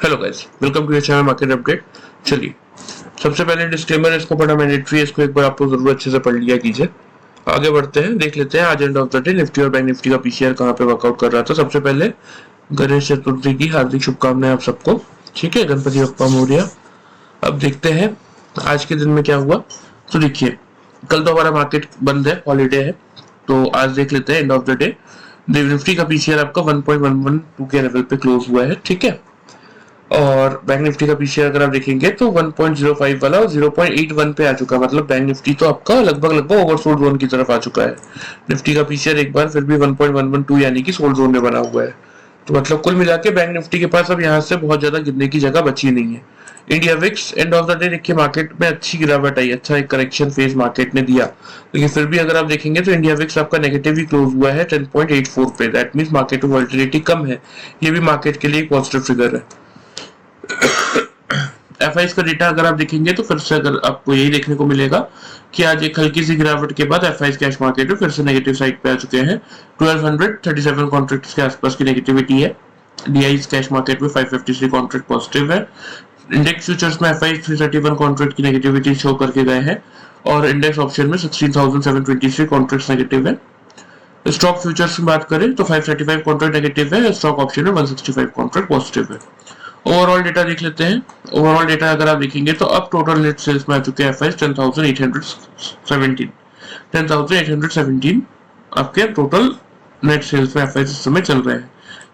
Hello guys, welcome to your channel market update. चलिए, सबसे पहले डिस्क्लेमर है, इसको पढ़ना मैंडेटरी है, इसको एक बार आपको जरूर अच्छे से पढ़ लिया कीजिए। आगे बढ़ते हैं, देख लेते हैं आज end of the day Nifty और बैंक निफ्टी का पीसीआर कहाँ पे वर्कआउट कर रहा था। सबसे पहले गणेश चतुर्थी की हार्दिक शुभकामनाएं आप सबको। ठीक है, गणपति बप्पा मोरया। अब देखते हैं आज के दिन में क्या हुआ। तो देखिए, कल तो हमारा मार्केट बंद है, हॉलीडे है, तो आज देख लेते हैं end of the day Nifty का पीसीआर आपका 1.112 के लेवल पे क्लोज हुआ है। ठीक है, और बैंक निफ्टी का पीसीआर अगर आप देखेंगे तो 1.05 वाला और 0.81 पे आ चुका है। मतलब बैंक निफ्टी तो आपका लगभग ओवरसोल्ड जोन की तरफ आ चुका है। निफ्टी का पीसीआर एक बार फिर भी 1.112 यानी कि सोल्ड जोन में बना हुआ है। तो मतलब कुल मिला के बैंक निफ्टी के पास अब यहाँ से बहुत ज्यादा गिरने की जगह बची नहीं है। India VIX end of the day देखिए मार्केट में अच्छी गिरावट आई, अच्छा एक करेक्शन फेज मार्केट ने दिया, लेकिन फिर भी अगर आप देखेंगे तो इंडिया विक्स आपका नेगेटिव ही क्लोज हुआ है 10.84 पे। दैट मींस मार्केट में वोलेटिलिटी कम है, ये भी मार्केट के लिए एक पॉजिटिव फिगर है। एफआईएस का डेटा अगर आप देखेंगे तो फिर से अगर आपको यही देखने को मिलेगा कि आज एक हल्की सी गिरावट के बाद एफआईएस कैश मार्केट में फिर से नेगेटिव साइड पे आ चुके हैं। 1237 कॉन्ट्रैक्ट्स के आसपास की नेगेटिविटी है। डीआईएस कैश मार्केट में 553 कॉन्ट्रैक्ट पॉजिटिव है। इंडेक्स फ्यूचर्स में एफआईएस 331 कॉन्ट्रैक्ट की नेगेटिविटी शो करके गए हैं और इंडेक्स ऑप्शन में 16,723 कॉन्ट्रैक्ट्स नेगेटिव है। स्टॉक फ्यूचर्स की बात करें तो 535 कॉन्ट्रैक्ट नेगेटिव है, स्टॉक ऑप्शन में 165 कॉन्ट्रैक्ट पॉजिटिव है। ओवरऑल डेटा देख लेते हैं। ओवरऑल डेटा अगर आप देखेंगे तो अब टोटल नेट सेल्स में आ चुके हैं एफआईएस 10,817 आपके टोटल नेट सेल्स में एफआईएस इस समय चल रहे हैं,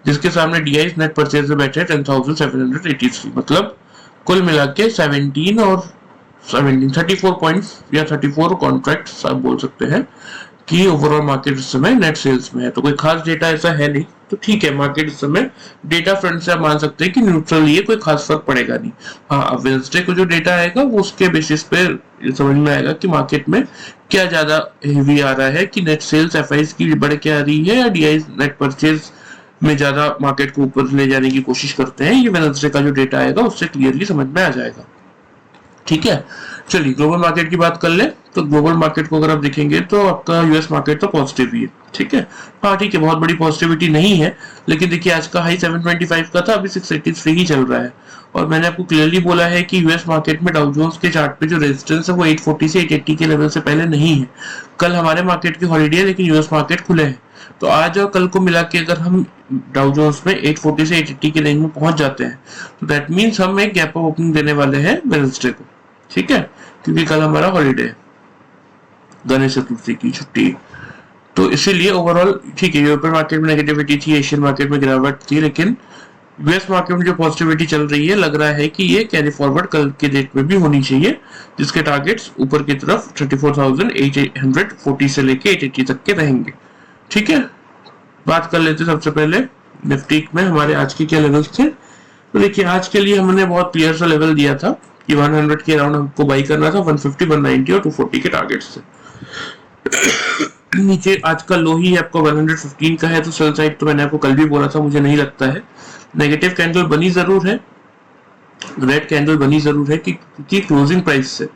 जिसके सामने डीआईएस नेट परचेज में बैठे 10,783। मतलब कुल मिला के 17 और 34 पॉइंट्स या 34 कॉन्ट्रैक्ट्स आप बोल सकते हैं कि ओवरऑल मार्केट इस समय नेट सेल्स में है। तो कोई खास डेटा ऐसा है नहीं, तो ठीक है, मार्केट इस समय डेटा फ्रंट से आप मान सकते हैं कि न्यूट्रल ही है, कोई खास फर्क पड़ेगा नहीं। हाँ, अब वेडनेसडे को जो डेटा आएगा वो उसके बेसिस पे समझ में आएगा कि मार्केट में क्या ज्यादा हेवी आ रहा है, कि नेट सेल्स एफआईएस की बढ़ के आ रही है या डीआई नेट परचेज में ज्यादा मार्केट को ऊपर ले जाने की कोशिश करते हैं। ये वेडनेसडे का जो डेटा आएगा उससे क्लियरली समझ में आ जाएगा। ठीक है, चलिए ग्लोबल मार्केट की बात कर ले। तो ग्लोबल मार्केट को अगर आप देखेंगे तो आपका यूएस मार्केट तो पॉजिटिव ही है। ठीक है, हाँ ठीक है, बहुत बड़ी पॉजिटिविटी नहीं है, लेकिन देखिए आज का हाई 725 का था, अभी 683 ही चल रहा है। और मैंने आपको क्लियरली बोला है कि यूएस मार्केट में डाउ जोन्स के चार्ट पे जो रेजिस्टेंस है वो 840 से 880 के लेवल से पहले नहीं है। कल हमारे मार्केट की हॉलीडे है, लेकिन यूएस मार्केट खुले हैं, तो आज और कल को मिला के अगर हम डाउ जोन्स में 840 से 880 के रेंज में पहुंच जाते हैं तो दैट मीन्स हम एक गैप अप ओपनिंग देने वाले हैं वेडनेसडे को। ठीक है, क्योंकि कल हमारा हॉलीडे है, गणेश चतुर्थी की छुट्टी, तो इसीलिए ओवरऑल ठीक है। यूरोपियन मार्केट में नेगेटिविटी थी, एशियन मार्केट में गिरावट थी, लेकिन यूएस मार्केट में जो पॉजिटिविटी चल रही है लग रहा है कि ये कैरी फॉरवर्ड कल के डेट में भी होनी चाहिए, जिसके टारगेट्स ऊपर की तरफ 34,840 से लेके 880 तक के रहेंगे। ठीक है, बात कर लेते सबसे पहले निफ्टी में हमारे आज के क्या लेवल्स थे। तो देखिए आज के लिए हमने बहुत क्लियर सा लेवल दिया था कि 100 के अराउंड हमको बाई करना था, 150, 190 और 240 के टारगेट्स थे। नीचे आज का लो ही आपको 115 का है, तो सेल साइड तो मैंने आपको कल भी बोला था, मुझे नहीं लगता है। नेगेटिव कैंडल बनी जरूर है, रेड कैंडल बनी जरूर है, क्योंकि क्लोजिंग प्राइस से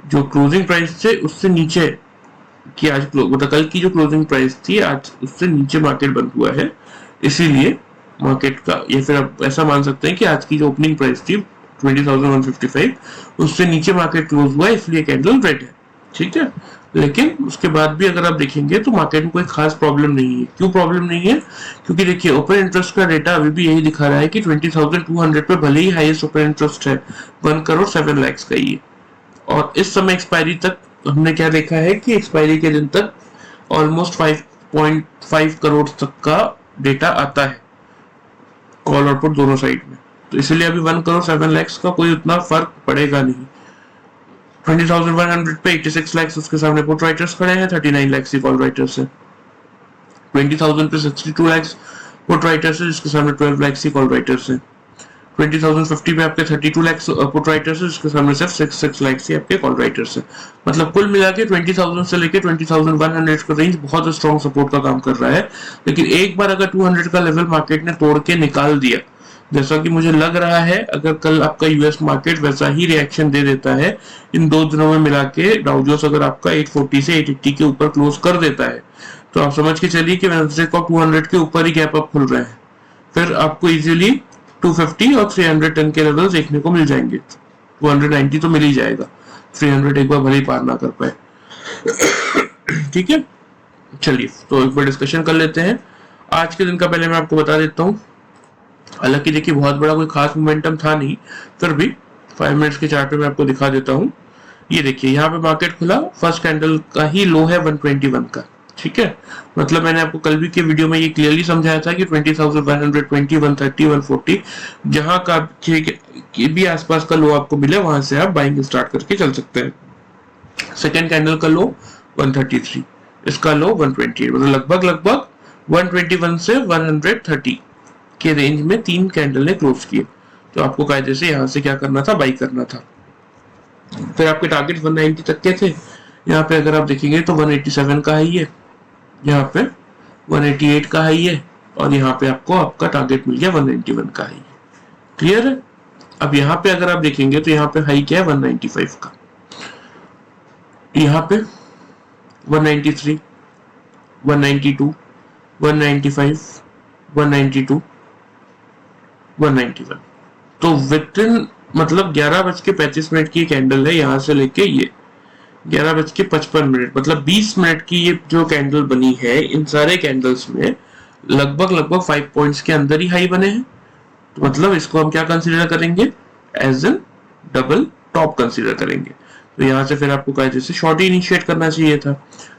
जो क्लोजिंग प्राइस थे उससे नीचे की आज मतलब कल की जो क्लोजिंग प्राइस थी आज उससे नीचे मार्केट बंद हुआ है, इसीलिए मार्केट का, या फिर आप ऐसा मान सकते हैं कि आज की जो ओपनिंग प्राइस थी 20,155 उससे नीचे मार्केट क्लोज हुआ है, इसलिए कैंडल रेड है। ठीक है, लेकिन उसके बाद भी अगर आप देखेंगे तो मार्केट में कोई खास प्रॉब्लम नहीं है। क्यों प्रॉब्लम नहीं है? क्योंकि देखिए ओपन इंटरेस्ट का डेटा अभी भी यही दिखा रहा है कि 20,200 पे भले ही हाईएस्ट ओपन इंटरेस्ट है 1 करोड़ 7 लाख का ही है, और इस समय एक्सपायरी तक हमने क्या देखा है कि एक्सपायरी के दिन तक ऑलमोस्ट 5.5 करोड़ तक का डेटा आता है कॉल और पुट दोनों साइड में, तो इसलिए अभी 1 करोड़ 7 लाख का कोई उतना फर्क पड़ेगा नहीं। 20,100 पे 86 लाख उसके सामने पुट राइटर्स खड़े हैं, 39 लाख की कॉल राइटर्स है। 20,000 पे 62 लाख पुट राइटर्स है, जिसके सामने 12 लाख की कॉल राइटर्स है। 20,050 पे आपके 32 लाख पुट राइटर्स है, जिसके सामने सिर्फ 6 लाख की आपके कॉल राइटर्स है। मतलब कुल मिला के 20,000 से लेके 20,100 का रेंज बहुत स्ट्रॉन्ग सपोर्ट का काम कर रहा है। लेकिन एक बार अगर 200 का लेवल मार्केट ने तोड़ के निकाल दिया, जैसा कि मुझे लग रहा है, अगर कल आपका यूएस मार्केट वैसा ही रिएक्शन दे देता है इन 2 दिनों में मिला के, डाउ जोन्स अगर आपका 840 से 880 के ऊपर क्लोज कर देता है, तो आप समझ के चलिए कि वेडनेसडे को 200 के ऊपर ही गैप अप खुल रहे हैं। फिर आपको इजीली 250 और 310 के लेवल देखने को मिल जाएंगे। 290 तो मिल ही जाएगा, 300 एक बार भले ही पार ना कर पाए। ठीक है, चलिए तो एक बार डिस्कशन कर लेते हैं आज के दिन का। पहले मैं आपको बता देता हूँ, हालांकि देखिए बहुत बड़ा कोई खास मोमेंटम था नहीं, फिर भी 5 मिनट्स के चार्ट पे मैं आपको दिखा देता हूँ। ये देखिए यहाँ पे मार्केट खुला, फर्स्ट कैंडल का ही लो है 121 का। ठीक है, मतलब मैंने आपको कल भी के वीडियो में ये क्लियरली समझाया था कि 20,120, 130, 140 जहां का के भी आसपास का लो आपको मिले वहां से आप बाइंग स्टार्ट करके चल सकते हैं। सेकेंड कैंडल का लो 133, इसका लो 128, मतलब लगभग 121 से 130 के रेंज में 3 कैंडल ने क्लोज किए। तो आपको कायदे से यहाँ से क्या करना था, बाई करना था। फिर आपके टारगेट 190 तक के थे, यहाँ पे अगर आप देखेंगे तो 187 का हाई है, यहाँ पे 188 का हाई है, और यहाँ पे आपको आपका टारगेट मिल गया 191 का हाई है। क्लियर है? अब यहाँ पे अगर आप देखेंगे तो यहाँ पे हाई क्या है 195 का, यहाँ पे 193, 192, 195, 192, 191। तो विद इन मतलब 11:35 की कैंडल है, यहाँ से लेके ये 11:55, मतलब 20 मिनट की ये जो कैंडल बनी है, इन सारे कैंडल्स में लगभग 5 पॉइंट्स के अंदर ही हाई बने हैं। तो मतलब इसको हम क्या कंसीडर करेंगे, as an double top consider करेंगे। तो यहाँ से फिर आपको कायदे से शॉर्ट ही इनिशिएट करना चाहिए था।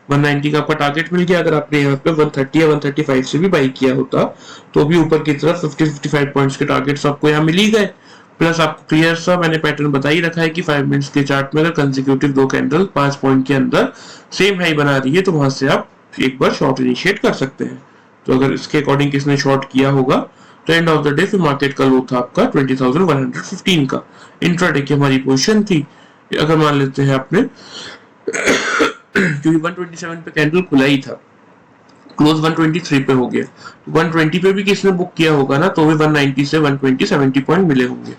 190 का आपका टारगेट मिल गया, अगर आपने यहाँ पे 130 या 135 से भी बाई किया होता तो भी ऊपर की तरफ 50-55 पॉइंट्स के टारगेट्स आपको यहाँ मिल ही गए। प्लस आपको क्लियर सा मैंने पैटर्न बता ही रखा है कि 5 मिनट्स के चार्ट में अगर कंसेक्यूटिव 2 कैंडल 5 पॉइंट के अंदर सेम हाई बना रही है तो वहां से आप एक बार शॉर्ट इनिशिएट कर सकते हैं। तो अगर इसके अकॉर्डिंग किसने शॉर्ट किया होगा तो एंड ऑफ द डे फिर मार्केट का लो था आपका 20,115 का। इंट्राडे की हमारी पोजीशन थी, अगर मान लेते हैं आपने क्योंकि 127 पे कैंडल खुला ही था, क्लोज 123 पे हो गया, 120 पे भी किसने बुक किया होगा ना, तो भी 190 से 120 70 पॉइंट मिले होंगे।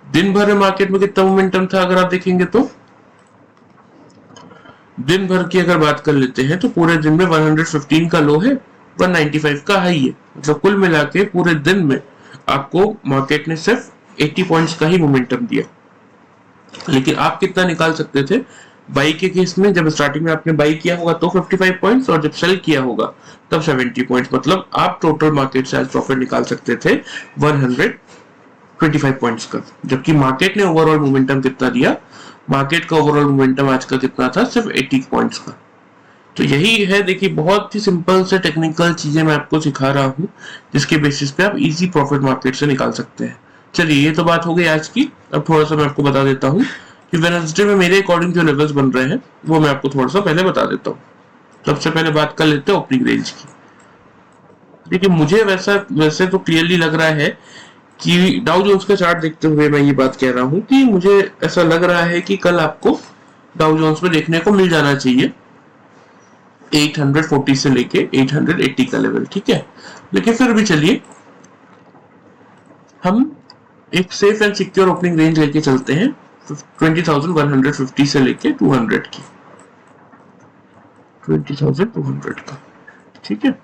दिन भर में मार्केट में कितना मोमेंटम था अगर आप देखेंगे तो, दिन भर की अगर बात कर लेते हैं तो पूरे दिन में 115 का लो है, 195 का हाई है, मतलब कुल मिला के पूरे दिन में आपको मार्केट ने सिर्फ 80 पॉइंट्स का ही मोमेंटम दिया। लेकिन आप कितना निकाल सकते थे बाई के केस में, जब स्टार्टिंग में आपने बाई किया होगा तो 55 पॉइंट्स, और जब सेल किया होगा तब 70 पॉइंट्स, मतलब आप टोटल मार्केट से आज प्रॉफिट निकाल सकते थे 125 पॉइंट्स का। जबकि मार्केट ने ओवरऑल मोमेंटम कितना दिया, मार्केट का ओवरऑल मोमेंटम आज का कितना था, सिर्फ 80 पॉइंट्स का। तो यही है, देखिए बहुत ही सिंपल से टेक्निकल चीजें मैं आपको सिखा रहा हूँ जिसके बेसिस पे आप इजी प्रॉफिट मार्केट से निकाल सकते हैं। चलिए ये तो बात हो गई आज की। अब थोड़ा सा मैं आपको बता देता हूँ कि वेडनेसडे में मेरे अकॉर्डिंग जो लेवल्स बन रहे हैं वो मैं आपको थोड़ा सा पहले बता देता हूँ। सबसे पहले बात कर लेते हैं ओपनिंग रेंज की। देखिए मुझे वैसे तो क्लियरली लग रहा है कि डाउ जोन्स का चार्ट देखते हुए मैं ये बात कह रहा हूँ कि मुझे ऐसा लग रहा है कि कल आपको डाउ जोन्स में देखने को मिल जाना चाहिए 840 से लेके 880 का लेवल। ठीक है, लेकिन फिर भी चलिए हम एक safe and secure opening range लेके चलते हैं 20,150 से लेके 200 की, 20,200 का। ठीक है,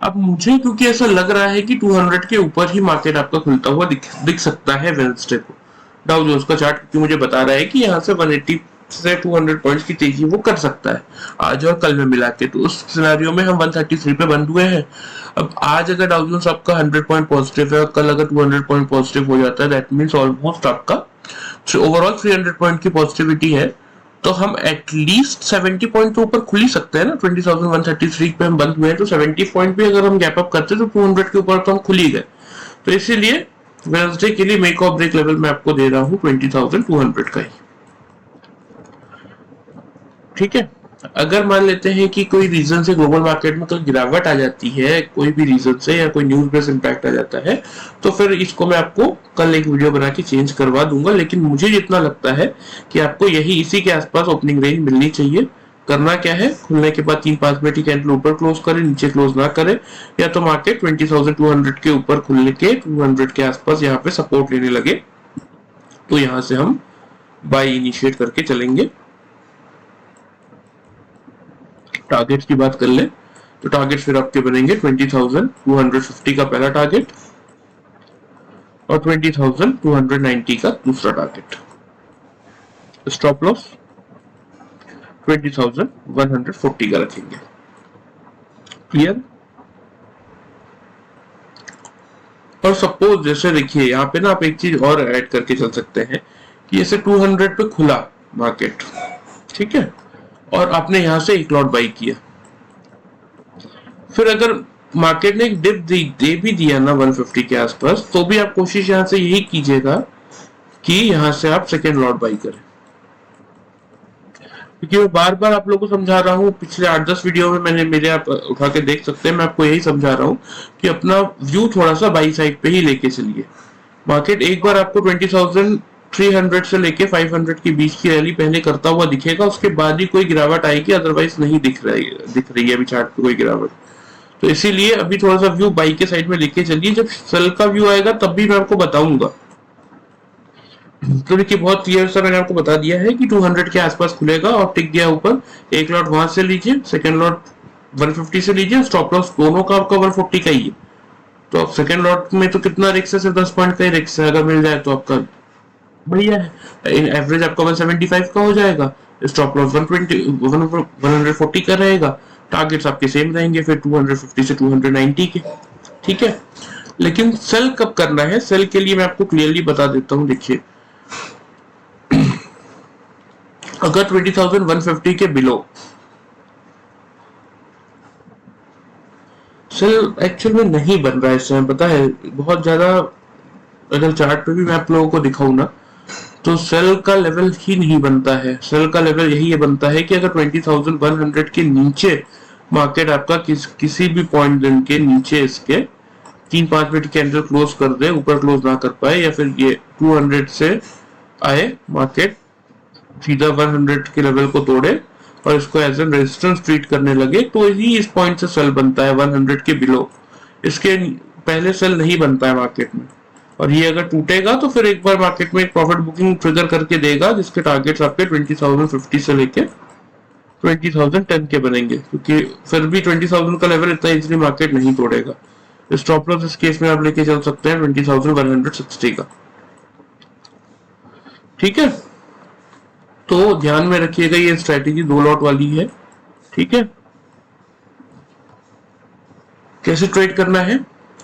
अब मुझे क्योंकि ऐसा लग रहा है कि 200 के ऊपर ही मार्केट आपका खुलता हुआ दिख सकता है वेडनेसडे को। डाउ जोन्स का चार्ट क्योंकि मुझे बता रहा है कि यहाँ से 180 से 200 पॉइंट्स की तेजी वो कर सकता है आज और कल में मिला के। तो उस सिनेरियो में हम 133 पे बंद हुए हैं। अब आज अगर डाउ जोन्स आपका 100 पॉइंट पॉजिटिव है और कल अगर 200 पॉइंट पॉजिटिव हो जाता है, दैट मींस ऑलमोस्ट आपका ओवरऑल 300 पॉइंट की पॉजिटिविटी है, तो हम एटलीस्ट 70 पॉइंट तो ऊपर खुल ही सकते हैं ना। 20,133 पे हम बंद हुए हैं तो 70 पॉइंट भी अगर हम गैप अप करते तो 200 के ऊपर तो हम खुल ही गए। तो इसीलिए वेडनेसडे के लिए मेक और ब्रेक लेवल मैं आपको दे रहा हूँ 20,200 का ही। ठीक है, अगर मान लेते हैं कि कोई रीजन से ग्लोबल मार्केट में कल गिरावट आ जाती है, कोई भी रीजन से, या कोई न्यूज बेस्ड इंपैक्ट आ जाता है, तो फिर इसको मैं आपको कल एक वीडियो बना के चेंज करवा दूंगा। लेकिन मुझे जितना लगता है कि आपको यही इसी के आसपास ओपनिंग रेंज मिलनी चाहिए। करना क्या है, खुलने के बाद 3-5 मिनट की कैंडल ऊपर क्लोज करे, नीचे क्लोज ना करे, या तो मार्केट 20,200 के ऊपर खुलने के 200 के आसपास यहाँ पे सपोर्ट लेने लगे तो यहाँ से हम बाय इनिशिएट करके चलेंगे। टारगेट की बात कर ले तो टारगेट फिर आपके बनेंगे 20,250 का पहला टारगेट, और 20,290 का दूसरा टारगेट। स्टॉप लॉस 20,140 का रखेंगे। क्लियर। और सपोज जैसे देखिए यहाँ पे ना आप एक चीज और ऐड करके चल सकते हैं कि जैसे 200 पे खुला मार्केट, ठीक है, और आपने यहां से एक लॉट बाई किया, फिर अगर मार्केट ने एक डिप दे भी दिया ना 150 के आसपास, तो भी आप कोशिश यहां से यही कीजिएगा कि यहां से आप सेकेंड लॉट बाई करें। क्योंकि मैं बार बार आप लोगों को समझा रहा हूँ, पिछले 8-10 वीडियो में मैंने मेरे आप उठा के देख सकते हैं, मैं आपको यही समझा रहा हूँ कि अपना व्यू थोड़ा सा बाई साइड पे ही लेके चलिए। मार्केट एक बार आपको 20,300 से लेके 500 के बीच की रैली पहले करता हुआ दिखेगा, उसके बाद ही कोई गिरावट आएगी, अदरवाइज नहीं दिख रही है अभी चार्ट पे कोई गिरावट। तो इसीलिए अभी थोड़ा सा व्यू बाई के साइड में लेके चलिए, जब सेल का व्यू आएगा तब भी मैं आपको बताऊंगा। तो देखिए बहुत क्लियर सा मैंने आपको बता दिया है कि 200 के आसपास खुलेगा और टिक गया ऊपर, एक लॉट वहां से लीजिए, सेकंड लॉट 150 से लीजिए, स्टॉप लॉस दोनों का आपका 140 का ही है। तो आप सेकंड लॉट में तो कितना रिस्क है, सिर्फ 10 पॉइंट का ही रिस्क है, अगर मिल जाए तो आपका बढ़िया है। एवरेज आपका 175 का हो जाएगा, स्टॉप लॉस 140 का रहेगा, टारगेट्स आपके सेम रहेंगे फिर 250 से 290 के। ठीक है, लेकिन सेल कब करना है, सेल के लिए मैं आपको क्लियरली बता देता हूं। देखिए अगर 20,150 के बिलो सेल एक्चुअल में नहीं बन रहा है इस समय, पता है बहुत ज्यादा, अगर चार्ट पे भी मैं आप लोगों को दिखाऊं ना, तो सेल का लेवल ही नहीं बनता है। सेल का लेवल यही बनता है कि अगर 20,100 के नीचे मार्केट आपका किसी भी पॉइंट दिन के नीचे इसके 3-5 मिनट कैंडल क्लोज कर दे, ऊपर क्लोज ना कर पाए, या फिर ये 200 से आए मार्केट सीधा 100 के लेवल को तोड़े और इसको एज एन रेजिस्टेंस ट्रीट करने लगे, तो ही इस पॉइंट से सेल बनता है 100 के बिलो। इसके पहले सेल नहीं बनता है मार्केट में। और ये अगर टूटेगा तो फिर एक बार मार्केट में एक प्रॉफिट बुकिंग ट्रिगर करके देगा, जिसके टारगेट्स आपके 20,050 से लेके 20,010 के बनेंगे, क्योंकि फिर भी 20,000 का लेवल इतना इजीली मार्केट नहीं तोड़ेगा। स्टॉप लॉस इस केस में आप लेके चल सकते हैं 20,160 का। ठीक है, तो ध्यान में रखिएगा ये स्ट्रेटेजी 2 लॉट वाली है। ठीक है, कैसे ट्रेड करना है,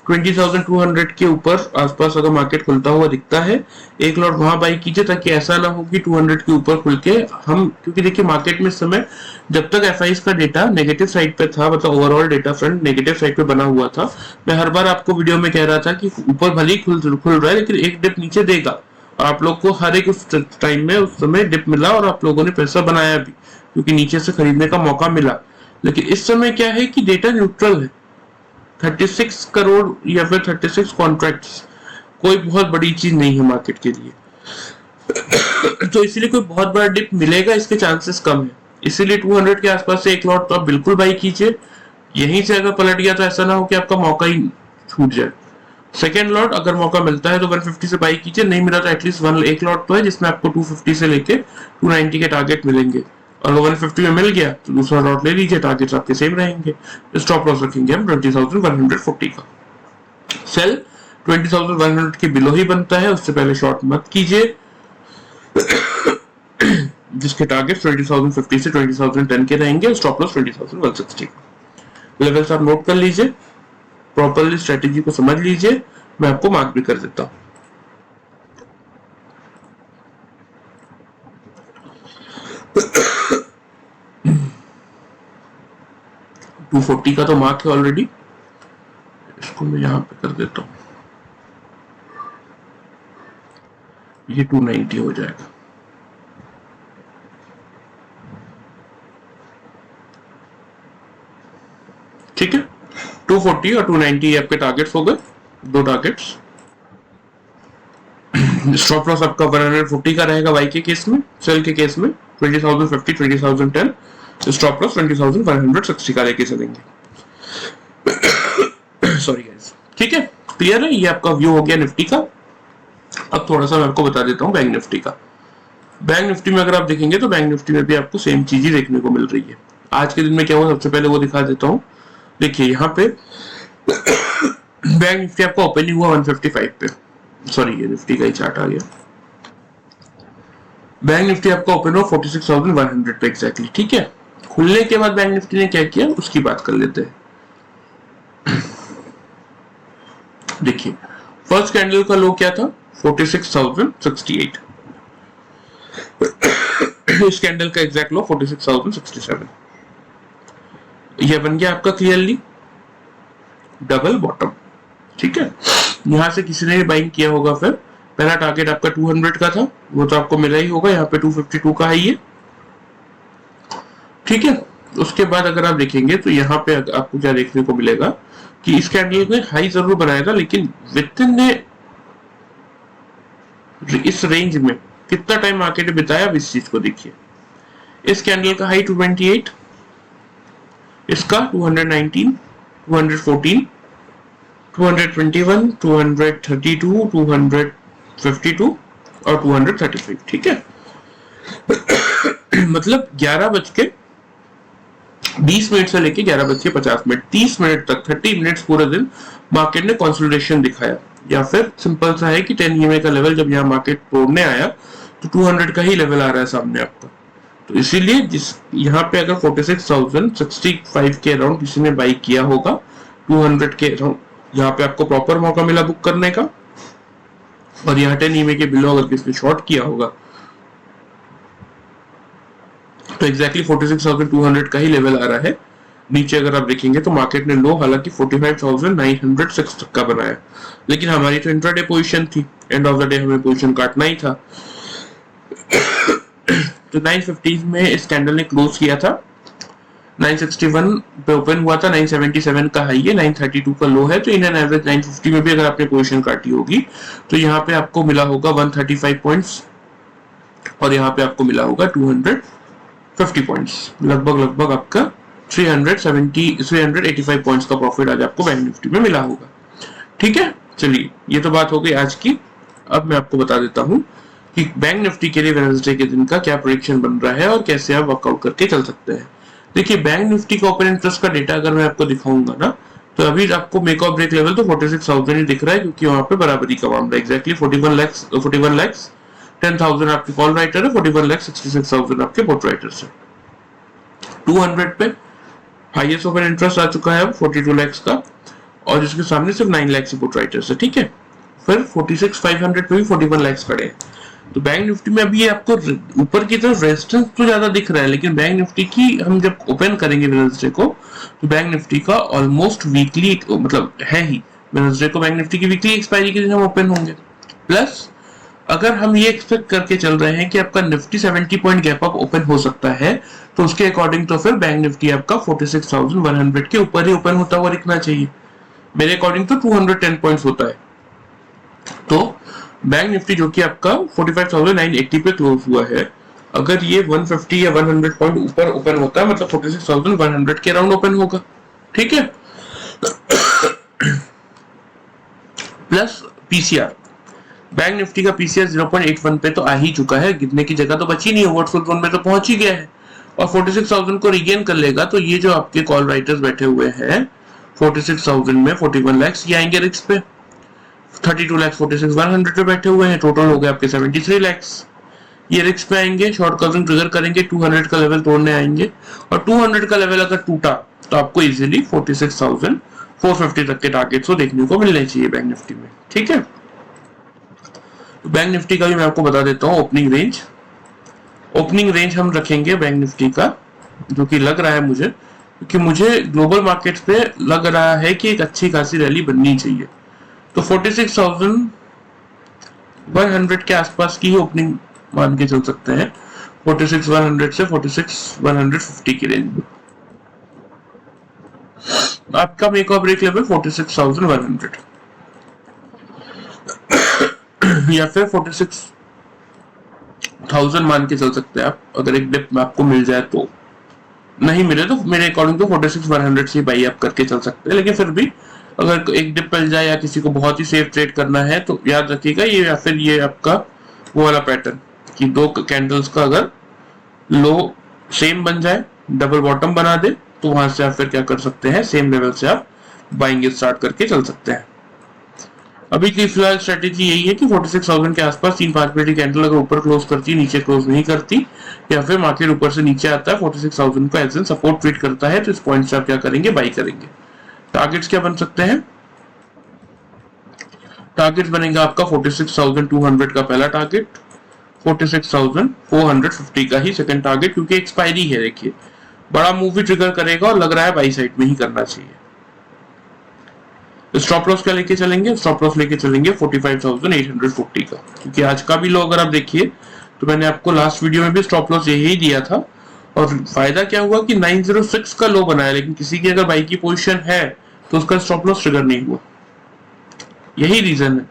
20,200 के ऊपर आसपास अगर मार्केट खुलता हुआ दिखता है, एक लॉट वहां बाई कीजिए, ताकि ऐसा ना हो कि 200 के ऊपर खुल के हम, क्योंकि देखिए मार्केट में इस समय जब तक एफआईज का डेटा नेगेटिव साइड पे था, मतलब overall data front negative side पे बना हुआ था, मैं हर बार आपको वीडियो में कह रहा था कि ऊपर भले ही खुल रहा है लेकिन एक डिप नीचे देगा, और आप लोग को हर एक उस टाइम में उस समय डिप मिला और आप लोगों ने पैसा बनाया भी, क्योंकि नीचे से खरीदने का मौका मिला। लेकिन इस समय क्या है कि डेटा न्यूट्रल है, 36 करोड़ या फिर 36 कॉन्ट्रैक्ट्स कोई बहुत बड़ी चीज नहीं है मार्केट के लिए। तो इसीलिए कोई बहुत बड़ा डिप मिलेगा इसके चांसेस कम है, इसीलिए 200 के आसपास से एक लॉट तो आप बिल्कुल बाई कीजिए। यहीं से अगर पलट गया तो ऐसा ना हो कि आपका मौका ही छूट जाए। सेकेंड लॉट अगर मौका मिलता है तो 150 से बाई कीजिए, नहीं मिला तो एटलीस्ट एक लॉट तो है जिसमें आपको 250 से लेके 290 के टारगेट मिलेंगे। और 150 में मिल गया तो दूसरा लॉट ले लीजिए, टारगेट्स आपके सेम रहेंगे। स्टॉप लॉस रखेंगे हम 20,140 का। सेल 20,100 के बिलो ही बनता है, उससे पहले शॉर्ट मत कीजिए, जिसके टारगेट 20,050 से 20,010 के रहेंगे। Stop loss 20,160। लेवल्स आप नोट कर लीजिए, प्रॉपरली स्ट्रेटेजी को समझ लीजिए, मैं आपको मार्क भी कर देता हूं। $240 का तो मार्क है ऑलरेडी, इसको मैं यहां पे कर देता हूं, ये 290 हो जाएगा। ठीक है, 240 और 290 आपके टारगेट्स हो गए, 2 टारगेट्स। स्टॉप लॉस आपका 140 का रहेगा वाई के केस में, सेल के केस में 20,050 20,010, स्टॉप लॉस 20,160 का लेके चलेंगे। सॉरी गाइस, ठीक है, क्लियर है। ये आपका व्यू हो गया निफ्टी का। अब थोड़ा सा मैं आपको बता देता हूँ बैंक निफ्टी का। बैंक निफ्टी में अगर आप देखेंगे तो बैंक निफ्टी में भी आपको सेम चीज ही देखने को मिल रही है। आज के दिन में क्या हुआ, सबसे पहले वो दिखा देता हूँ। देखिए यहाँ पे बैंक निफ्टी आपका ओपनिंग हुआ 155 पे, सॉरी ये निफ्टी का ही चार्ट आ गया। बैंक निफ्टी आपका ओपन हो 46,100 पे एग्जैक्टली, ठीक है। खुलने के बाद बैंक निफ्टी ने क्या किया उसकी बात कर लेते हैं। देखिए फर्स्ट कैंडल का लो क्या था 46,068, इस कैंडल का एग्जैक्ट लो 46,067, यह बन गया आपका क्लियरली डबल बॉटम, ठीक है। यहां से किसी ने बाइंग किया होगा, फिर पहला टारगेट आपका 200 का था, वो तो आपको मिला ही होगा, यहाँ पे 252 का है ये, ठीक है। उसके बाद अगर आप देखेंगे तो यहाँ पे आपको क्या देखने को मिलेगा कि इस कैंडल ने हाई जरूर बनाया था, लेकिन विद इन इस रेंज में कितना टाइम मार्केट ने बिताया अब इस चीज को देखिए। इस कैंडल का हाई 228, इसका 219, 214, 221, 232, 252 और 235, ठीक है। मतलब 11:20 से लेके 11:50, 30 मिनट तक 30 मिनट्स पूरे दिन मार्केट ने कंसोलिडेशन दिखाया, या फिर सिंपल सा है कि 10 EMA का लेवल जब यहाँ मार्केट तोड़ने आया तो 200 का ही लेवल आ रहा है सामने आपका। तो इसीलिए जिस यहाँ पे अगर 46,065 के अराउंड किसी ने बाई किया होगा 200 के अराउंड, यहाँ पे आपको प्रॉपर मौका मिला बुक करने का। और यहाँ 10 EMA के बिलो अगर किसी ने शॉर्ट किया होगा तो एग्जैक्टली 46,200 का ही लेवल आ रहा है। नीचे अगर आप देखेंगे तो मार्केट ने लो हालांकि 45,906 तक का बनाया, लेकिन हमारी तो इंट्राडे पोजीशन थी, एंड ऑफ द डे हमें पोजीशन काटना ही था। तो 950 में इस कैंडल ने क्लोज किया था, 961 पे ओपन हुआ था, 977 का हाई है, 932 का लो है। तो इन एन एवरेज 950 में भी अगर आपने पोजीशन काटी होगी तो यहाँ पे आपको मिला होगा 135 पॉइंट्स, और यहाँ पे आपको मिला होगा 250 पॉइंट्स, लगभग आपका 385 पॉइंट्स का प्रॉफिट आज आपको बैंक निफ्टी में मिला होगा, ठीक है। चलिए ये तो बात हो गई आज की। अब मैं आपको बता देता हूँ कि बैंक निफ्टी के लिए वेडनेसडे के दिन का क्या प्रेडिक्शन बन रहा है और कैसे आप वर्कआउट करके चल सकते हैं। देखिए बैंक निफ्टी का ओपन इंटरेस्ट का डेटा अगर मैं आपको दिखाऊंगा ना, तो अभी आपको मेक और ब्रेक लेवल तो 46,000 ही दिख रहा है, क्योंकि वहां पे बराबरी का मामला एग्जैक्टली 41 लाख 10,000 आपके कॉल राइटर है, 41,66,000 आपके पुट राइटर्स है। 200 पे हाईएस्ट ओपन इंटरेस्ट आ चुका है अब 42 लाख का, और जिसके सामने सिर्फ 9 लाख पुट राइटर्स है, ठीक है। फिर 46,500 पे भी 41 लाख खड़े हैं। तो बैंक निफ्टी में अभी आपको ऊपर की तरफ रेजिस्टेंस तो ज्यादा दिख रहा है, लेकिन बैंक निफ्टी की हम जब ओपन करेंगे वेडनेसडे को तो बैंक निफ्टी का ऑलमोस्ट वीकली मतलब है ही, वेडनेसडे को बैंक निफ्टी की वीकली एक्सपायरी के दिन हम ओपन होंगे। प्लस अगर हम ये एक्सपेक्ट करके चल रहे हैं कि आपका Nifty 70 point gap up open हो सकता है, तो उसके अकॉर्डिंग तो फिर बैंक निफ्टी आपका 46,100 के ऊपर ही ओपन होता हुआ दिखना चाहिए। मेरे अकॉर्डिंग तो 210 पॉइंट्स होता है। तो बैंक निफ्टी जो कि आपका 45,980 पे क्लोज हुआ है, अगर ये 150 या 100 पॉइंट ऊपर ओपन होता है मतलब 46,100 के अराउंड ओपन होगा, ठीक है। प्लस पीसीआर, बैंक निफ्टी का पीसीआर 0.81 पे तो आ ही चुका है, गिरने की जगह तो बची नहीं है, ओवरसोल्ड जोन में तो पहुंच ही गया है, और 46,000 को रिगेन कर लेगा। तो ये जो आपके कॉल राइटर्स बैठे हुए हैं 46,000 में 41 लाख ये आएंगे रिस्क पे, 32 लाख 46,100 पे बैठे हुए हैं, टोटल हो गए आपके 73 लाख, ये रिस्क पे आएंगे, शॉर्ट कवरिंग ट्रिगर करेंगे, 200 का लेवल तोड़ने आएंगे, और 200 का लेवल अगर टूटा तो आपको इजीली 46,450 तक के टारगेट्स को देखने को मिलने चाहिए बैंक निफ्टी में, ठीक है। तो बैंक निफ्टी का भी मैं आपको बता देता हूँ ओपनिंग रेंज हम रखेंगे बैंक निफ्टी का, जो कि लग रहा है मुझे, क्योंकि मुझे ग्लोबल मार्केट्स पे लग रहा है कि एक अच्छी खासी रैली बननी चाहिए। तो 46,100 के आसपास की ही ओपनिंग मान के चल सकते हैं, 46,100 से 46,150 की रेंज में आपका मेक और ब्रेक लेवल 46,100 या फिर 46,000 मान के चल सकते हैं आप। अगर एक डिप आपको मिल जाए तो, नहीं मिले तो मेरे अकॉर्डिंग तो 46,100 से बाई आप करके चल सकते हैं, लेकिन फिर भी अगर एक डिप मिल जाए या किसी को बहुत ही सेफ ट्रेड करना है तो याद रखिएगा ये, या फिर ये आपका वो वाला पैटर्न कि दो कैंडल्स का अगर लो सेम बन जाए, डबल बॉटम बना दे, तो वहां से आप फिर क्या कर सकते हैं, सेम लेवल से आप बाइंग स्टार्ट करके चल सकते हैं। अभी की फिलहाल स्ट्रेटेजी यही है कि 46,000 के आसपास 3-5 मिनट की कैंडल अगर ऊपर क्लोज करती है, नीचे क्लोज नहीं करती, या फिर मार्केट ऊपर से नीचे आता है 46,000 को एज एन सपोर्ट ट्रीट करता है, तो इस पॉइंट से आप क्या करेंगे, बाई करेंगे। टारगेट्स क्या बन सकते हैं? टारगेट बनेगा आपका 46,200 का पहला टारगेट, 46,450 का ही सेकंड टारगेट, क्योंकि एक्सपायरी है। देखिए बड़ा मूव भी ट्रिगर करेगा और लग रहा है बाई साइड में ही करना चाहिए। स्टॉप लॉस क्या लेके चलेंगे? स्टॉप लॉस लेके चलेंगे 45,840 का, क्योंकि आज का भी लो अगर आप देखिए तो मैंने आपको लास्ट वीडियो में भी स्टॉप लॉस यही दिया था, और फायदा क्या हुआ कि 906 का लो बनाया, लेकिन किसी की अगर बाई की पोजीशन है तो उसका स्टॉप लॉस ट्रिगर नहीं हुआ। यही रीजन है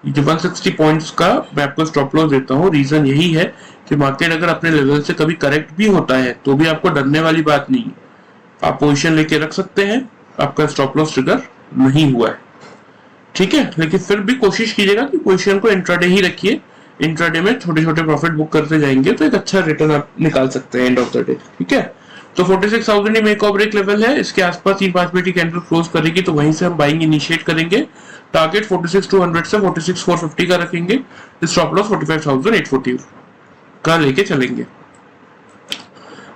जो 160 पॉइंट्स का मैं आपको स्टॉप लॉस देता हूँ। रीजन यही है कि मार्केट अगर अपने लेवल से कभी करेक्ट भी होता है तो भी आपको डरने वाली बात नहीं है, आप पोजीशन लेके रख सकते हैं, आपका स्टॉप लॉस ट्रिगर नहीं हुआ है, ठीक है। लेकिन फिर भी कोशिश कीजिएगा कि पोजीशन को इंट्राडे ही रखिए, इंट्राडे में छोटे छोटे प्रॉफिट बुक करते जाएंगे तो एक अच्छा रिटर्न आप निकाल सकते हैं एंड ऑफ द डे, ठीक है। तो 46,000 ही मेक और ब्रेक लेवल है, इसके आसपास 3-5 मिनट की कैंडल क्लोज करेगी तो वहीं से हम बाइंग इनिशिएट करेंगे। टारगेट 46,200 से 46,450 का रखेंगे, स्टॉप लॉस 45,840 का लेके चलेंगे।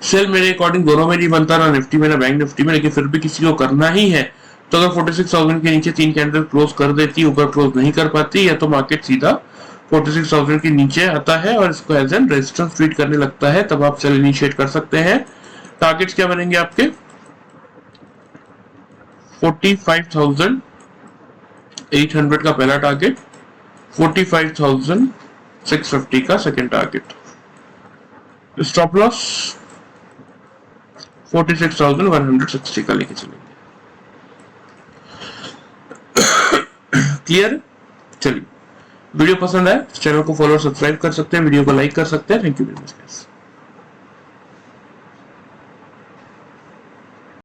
सेल मेरे अकॉर्डिंग दोनों में नहीं बनता, ना निफ्टी में ना बैंक निफ्टी में, लेकिन फिर भी किसी को करना ही है तो अगर 46,000 के नीचे 3 कैंडल क्लोज कर देती, ऊपर क्लोज नहीं कर पाती, या तो मार्केट सीधा 46,000 के नीचे आता है और इसको एज एन रेजिस्टेंस ट्रीट करने लगता है, तब आप सेल इनिशिएट कर सकते हैं। टारगेट्स क्या बनेंगे आपके? 45,800 का पहला टारगेट, 45,650 का सेकेंड टारगेट, स्टॉप लॉस 46,160 का लेके चलेंगे। क्लियर? चलिए, वीडियो पसंद आए चैनल को फॉलो और सब्सक्राइब कर सकते हैं, वीडियो को लाइक कर सकते हैं। Thank you very much.